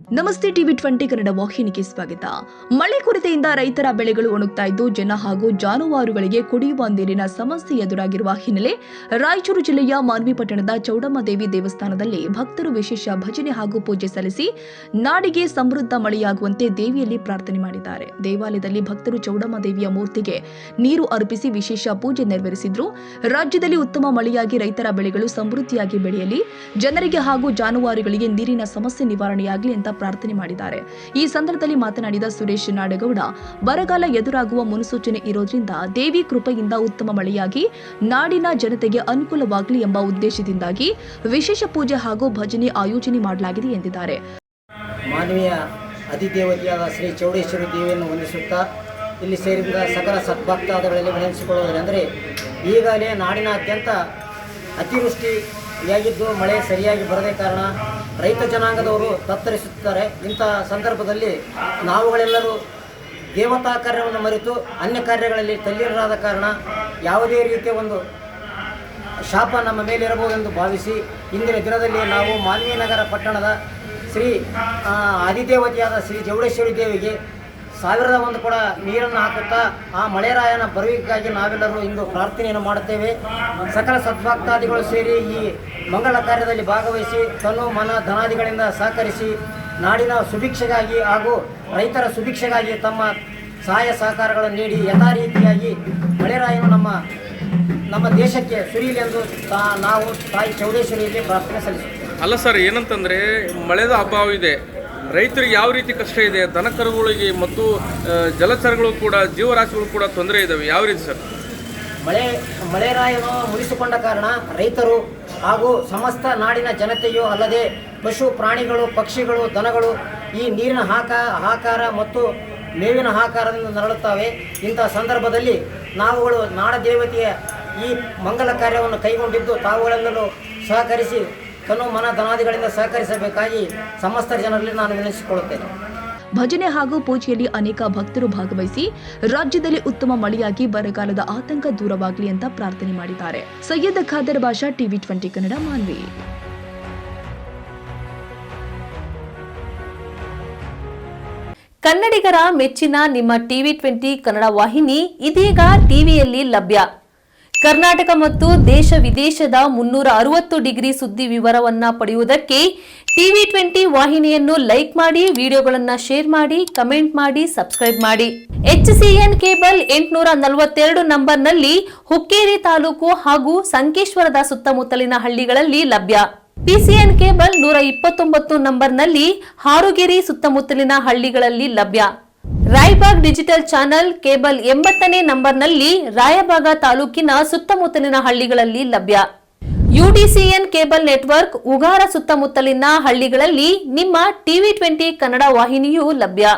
ನಮಸ್ತೆ ಟಿವಿ 20 ಕನ್ನಡ ವಾಹಿನಿಗೆ ಸ್ವಾಗತ. ಮಳೆ ಕೊರತೆಯಿಂದ ರೈತರ ಬೆಳೆಗಳು ಒಣಗ್ತಾ ಇದ್ದು ಜನ ಹಾಗೂ ಜಾನುವಾರುಗಳಿಗೆ ಕುಡಿಯುವ ನೀರಿನ ಸಮಸ್ಯೆ ಎದುರಾಗಿರುವ ಹಿನ್ನೆಲೆ ರಾಯಚೂರು ಜಿಲ್ಲೆಯ ಮಾನ್ವಿ ಪಟ್ಟಣದ ಚೌಡಮ್ಮ ದೇವಿ ದೇವಸ್ಥಾನದಲ್ಲಿ ಭಕ್ತರು ವಿಶೇಷ ಭಜನೆ ಹಾಗೂ ಪೂಜೆ ಸಲ್ಲಿಸಿ ನಾಡಿಗೆ ಸಮೃದ್ಧ ಮಳೆಯಾಗುವಂತೆ ದೇವಿಯಲ್ಲಿ ಪ್ರಾರ್ಥನೆ ಮಾಡಿದ್ದಾರೆ. ದೇವಾಲಯದಲ್ಲಿ ಭಕ್ತರು ಚೌಡಮ್ಮ ದೇವಿಯ ಮೂರ್ತಿಗೆ ನೀರು ಅರ್ಪಿಸಿ ವಿಶೇಷ ಪೂಜೆ ನೆರವೇರಿಸಿದ್ರು. ರಾಜ್ಯದಲ್ಲಿ ಉತ್ತಮ ಮಳೆಯಾಗಿ ರೈತರ ಬೆಳೆಗಳು ಸಮೃದ್ಧಿಯಾಗಿ ಬೆಳೆಯಲಿ, ಜನರಿಗೆ ಹಾಗೂ ಜಾನುವಾರುಗಳಿಗೆ ನೀರಿನ ಸಮಸ್ಯೆ ನಿವಾರಣೆಯಾಗಲಿ ಅಂತ ಪ್ರಾರ್ಥನೆ ಮಾಡಿದ್ದಾರೆ. ಈ ಸಂದರ್ಭದಲ್ಲಿ ಮಾತನಾಡಿದ ಸುರೇಶ್ ನಾಡಗೌಡ, ಬರಗಾಲ ಎದುರಾಗುವ ಮುನ್ಸೂಚನೆ ಇರೋದ್ರಿಂದ ದೇವಿ ಕೃಪೆಯಿಂದ ಉತ್ತಮ ಮಳೆಯಾಗಿ ನಾಡಿನ ಜನತೆಗೆ ಅನುಕೂಲವಾಗಲಿ ಎಂಬ ಉದ್ದೇಶದಿಂದಾಗಿ ವಿಶೇಷ ಪೂಜೆ ಹಾಗೂ ಭಜನೆ ಆಯೋಜನೆ ಮಾಡಲಾಗಿದೆ ಎಂದಿದ್ದಾರೆ. ಮಾನವೀಯ ಅಧಿದೇವತೆಯಾದ ಶ್ರೀ ಚೌಡೇಶ್ವರಿ ದೇವಿಯನ್ನು ವಂದಿಸುತ್ತಾ ಇಲ್ಲಿ ಸೇರಿದ ಸಕಲ ಸದ್ಭಕ್ತಾದಿಗಳಲ್ಲಿ ವಿನಂತಿಸಿಕೊಳ್ಳುವುದೆಂದರೆ, ಈಗಾಗಲೇ ನಾಡಿನಾದ್ಯಂತ ಅತಿವೃಷ್ಟಿಯಾಗಿದ್ದು ಮಳೆ ಸರಿಯಾಗಿ ಬರದೇ ಕಾರಣ ರೈತ ಜನಾಂಗದವರು ತತ್ತರಿಸುತ್ತಾರೆ. ಇಂಥ ಸಂದರ್ಭದಲ್ಲಿ ನಾವುಗಳೆಲ್ಲರೂ ದೇವತಾ ಕಾರ್ಯವನ್ನು ಮರೆತು ಅನ್ಯ ಕಾರ್ಯಗಳಲ್ಲಿ ತಲ್ಲೀನರಾದ ಕಾರಣ ಯಾವುದೇ ರೀತಿಯ ಒಂದು ಶಾಪ ನಮ್ಮ ಮೇಲಿರಬಹುದೆಂದು ಭಾವಿಸಿ ಇಂದಿನ ದಿನದಲ್ಲಿ ನಾವು ಮಾನ್ವಿ ನಗರ ಪಟ್ಟಣದ ಶ್ರೀ ಆದಿದೇವತೆಯಾದ ಶ್ರೀ ಚೌಡೇಶ್ವರಿ ದೇವಿಗೆ 1001 ಕೊಡ ನೀರನ್ನು ಹಾಕುತ್ತಾ ಆ ಮಳೆರಾಯನ ಬರುವಿಗಾಗಿ ನಾವೆಲ್ಲರೂ ಇಂದು ಪ್ರಾರ್ಥನೆಯನ್ನು ಮಾಡುತ್ತೇವೆ. ಸಕಲ ಸದ್ಭಕ್ತಾದಿಗಳು ಸೇರಿ ಈ ಮಂಗಳ ಕಾರ್ಯದಲ್ಲಿ ಭಾಗವಹಿಸಿ ತನು ಮನ ಧನಾದಿಗಳಿಂದ ಸಹಕರಿಸಿ ನಾಡಿನ ಸುಭಿಕ್ಷೆಗಾಗಿ ಹಾಗೂ ರೈತರ ಸುಭಿಕ್ಷೆಗಾಗಿ ತಮ್ಮ ಸಹಾಯ ಸಹಕಾರಗಳನ್ನು ನೀಡಿ ಯಥಾ ರೀತಿಯಾಗಿ ಮಳೆರಾಯನು ನಮ್ಮ ದೇಶಕ್ಕೆ ಸುರಿಯಲಿ ಎಂದು ನಾವು ತಾಯಿ ಚೌಡೇಶ್ವರಿಯಲ್ಲಿ ಪ್ರಾರ್ಥನೆ ಸಲ್ಲಿಸುತ್ತೇವೆ. ಅಲ್ಲ ಸರ್, ಏನಂತಂದರೆ ಮಳೆದ ಅಭಾವ ಇದೆ, ರೈತರಿಗೆ ಯಾವ ರೀತಿ ಕಷ್ಟ ಇದೆ, ದನಕರುಗಳಿಗೆ ಮತ್ತು ಜಲಚರಗಳು ಕೂಡ ಜೀವರಾಶಿಗಳು ಕೂಡ ತೊಂದರೆ ಇದ್ದಾವೆ, ಯಾವ ರೀತಿ ಸರ್? ಮಳೆರಾಯನು ಮುಗಿಸಿಕೊಂಡ ಕಾರಣ ರೈತರು ಹಾಗೂ ಸಮಸ್ತ ನಾಡಿನ ಜನತೆಯೂ ಅಲ್ಲದೆ ಪಶು ಪ್ರಾಣಿಗಳು, ಪಕ್ಷಿಗಳು, ದನಗಳು ಈ ನೀರಿನ ಹಾಕಾರ ಮತ್ತು ಮೇವಿನ ಹಾಕಾರದಿಂದ ನರಳುತ್ತವೆ. ಇಂಥ ಸಂದರ್ಭದಲ್ಲಿ ನಾವುಗಳು ನಾಡದೇವತೆಯ ಈ ಮಂಗಲ ಕಾರ್ಯವನ್ನು ಕೈಗೊಂಡಿದ್ದು ತಾವುಗಳೆಲ್ಲರೂ ಸಹಕರಿಸಿ ತನು ಮನ ಧನಾದಿಗಳಿಂದ ಸಹಕರಿಸಬೇಕಾಗಿ ಸಮಸ್ತ ಜನರಲ್ಲಿ ನಾನು ವಿನಂತಿಸಿಕೊಳ್ಳುತ್ತೇನೆ. ಭಜನೆ ಹಾಗೂ ಪೂಜೆಯಲ್ಲಿ ಅನೇಕ ಭಕ್ತರು ಭಾಗವಹಿಸಿ ರಾಜ್ಯದಲ್ಲಿ ಉತ್ತಮ ಮಳೆಯಾಗಿ ಬರಗಾಲದ ಆತಂಕ ದೂರವಾಗಲಿ ಅಂತ ಪ್ರಾರ್ಥನೆ ಮಾಡಿದ್ದಾರೆ. ಸೈಯದ್ ಖಾದರ್ ಬಾಷಾ, ಟಿವಿ 20 ಕನ್ನಡ, ಮಾನ್ವಿ. ಕನ್ನಡಿಗರ ಮೆಚ್ಚಿನ ನಿಮ್ಮ ಟಿವಿ 20 ಕನ್ನಡ ವಾಹಿನಿ ಇದೀಗ ಟಿವಿಯಲ್ಲಿ ಲಭ್ಯ. ಕರ್ನಾಟಕ ಮತ್ತು ದೇಶ ವಿದೇಶದ 360 ಡಿಗ್ರಿ ಸುದ್ದಿ ವಿವರವನ್ನ ಪಡೆಯುವುದಕ್ಕೆ ಟಿವಿ 20 ವಾಹಿನಿಯನ್ನು ಲೈಕ್ ಮಾಡಿ, ವಿಡಿಯೋಗಳನ್ನು ಶೇರ್ ಮಾಡಿ, ಕಮೆಂಟ್ ಮಾಡಿ, ಸಬ್ಸ್ಕ್ರೈಬ್ ಮಾಡಿ. HCN ಕೇಬಲ್ 842 ನಂಬರ್ನಲ್ಲಿ ಹುಕ್ಕೇರಿ ತಾಲೂಕು ಹಾಗೂ ಸಂಕೇಶ್ವರದ ಸುತ್ತಮುತ್ತಲಿನ ಹಳ್ಳಿಗಳಲ್ಲಿ ಲಭ್ಯ. PCN ಕೇಬಲ್ 129 ನಂಬರ್ನಲ್ಲಿ ಹಾರುಗೆರೆ ಸುತ್ತಮುತ್ತಲಿನ ಹಳ್ಳಿಗಳಲ್ಲಿ ಲಭ್ಯ. ರಾಯಬಾಗ್ ಡಿಜಿಟಲ್ ಚಾನೆಲ್ ಕೇಬಲ್ 80ನೇ ನಂಬರ್ನಲ್ಲಿ ರಾಯಬಾಗ ತಾಲೂಕಿನ ಸುತ್ತಮುತ್ತಲಿನ ಹಳ್ಳಿಗಳಲ್ಲಿ ಲಭ್ಯ. UDCN ಕೇಬಲ್ ನೆಟ್ವರ್ಕ್ ಉಗಾರ ಸುತ್ತಮುತ್ತಲಿನ ಹಳ್ಳಿಗಳಲ್ಲಿ ನಿಮ್ಮ ಟಿವಿ 20 ಕನ್ನಡ ವಾಹಿನಿಯೂ ಲಭ್ಯ.